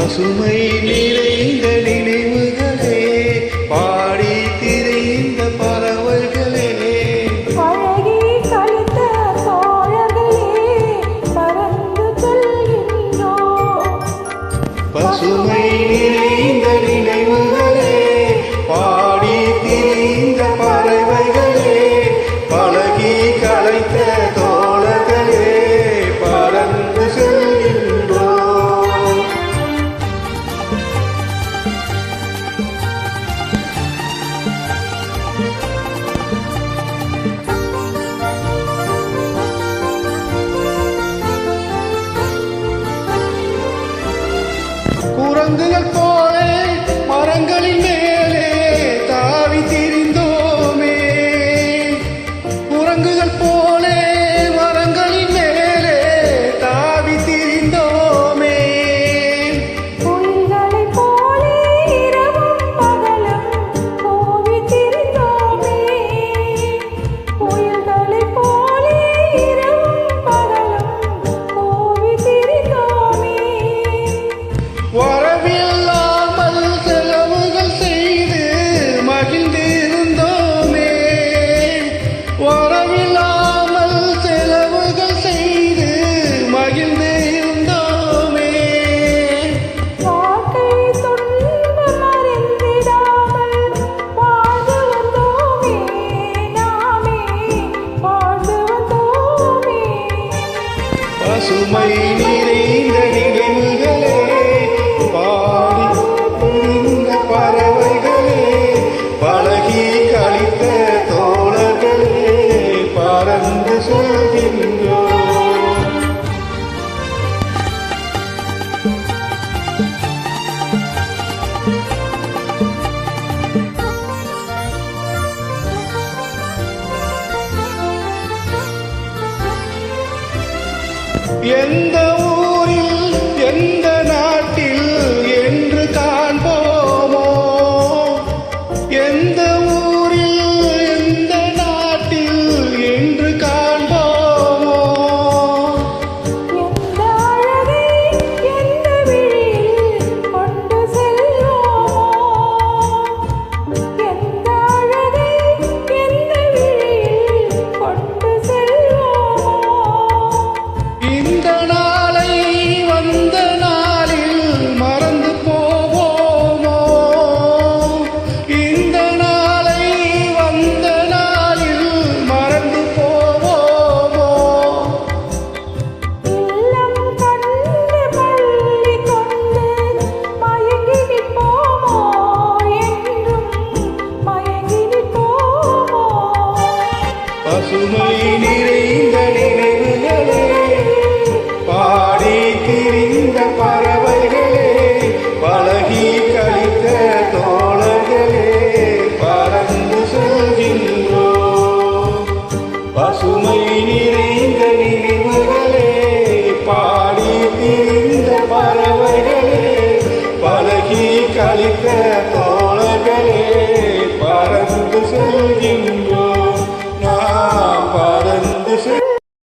பசுமை நிறைந்த நினைவுகளே, பாடி திரிந்த பறவைகளே, பழகி கழித்த தோழர்களே, பறந்து செல்கின்றோம். பசுமை நிறைந்த நினைவுகளே, பாடி திரிந்த பறவைகளே, பழகி களைத்த தோழர்களே, பறந்து செல்கின்றோம். குரங்குகள் போலே மரங்களின் மேலே தாவி திரிந்தோமே, குரங்குகள் போலே மரங்களின் மேலே தாவி திரிந்தோமே, குயில்களைப் போலே இரவும் பகலும் கூவி திரிந்தோமே, குயில்களைப் போலே இரவும் பகலும் கூவி திரிந்தோமே. வரவில்லாமல் செலவுகள் செய்து மகிழ்ந்திருந்தோமே, வரவில்லாமல் செலவுகள் செய்து மகிழ்ந்திருந்தோமே, வாழ்க்கை துன்பம் அறிந்திடாமல் வாழ்ந்து வந்தோமே, நாமே வாழ்ந்து வந்தோமே. பசுமை நிறைந்த நினைவுகளே, பாடி திரிந்த பறவைகளே, பழகி கழித்த தோழர்களே, பறந்து செல்கின்றோம். எந்த ஊரில் எந்த நாட்டில் என்று காண்போமோ, எந்த ஊரில் எந்த நாட்டில் என்று காண்போமோ, எந்த அழகை எந்த விழியில் கொண்டு செல்வோமோ, எந்த அழகை எந்த விழியில் கொண்டு செல்வோமோ. இந்த நாளை வந்த நாளில் மறந்து போவோமோ, இந்த நாளை வந்த நாளில் மறந்து போவோமோ, இல்லம் கண்டு பள்ளி கொண்டு மயங்கி நிற்போமோ, என்றும் மயங்கி நிற்போமோ. பசுமை நிறைந்த நினைவுகளே, பாடி திரிந்த பறவைகளே, பழகி கழித்த தோழர்களே, பறந்து செல்கின்றோம். பசுமை நிறைந்த நினைவுகளே, பாடி திரிந்த பறவைகளே, பழகி கழித்த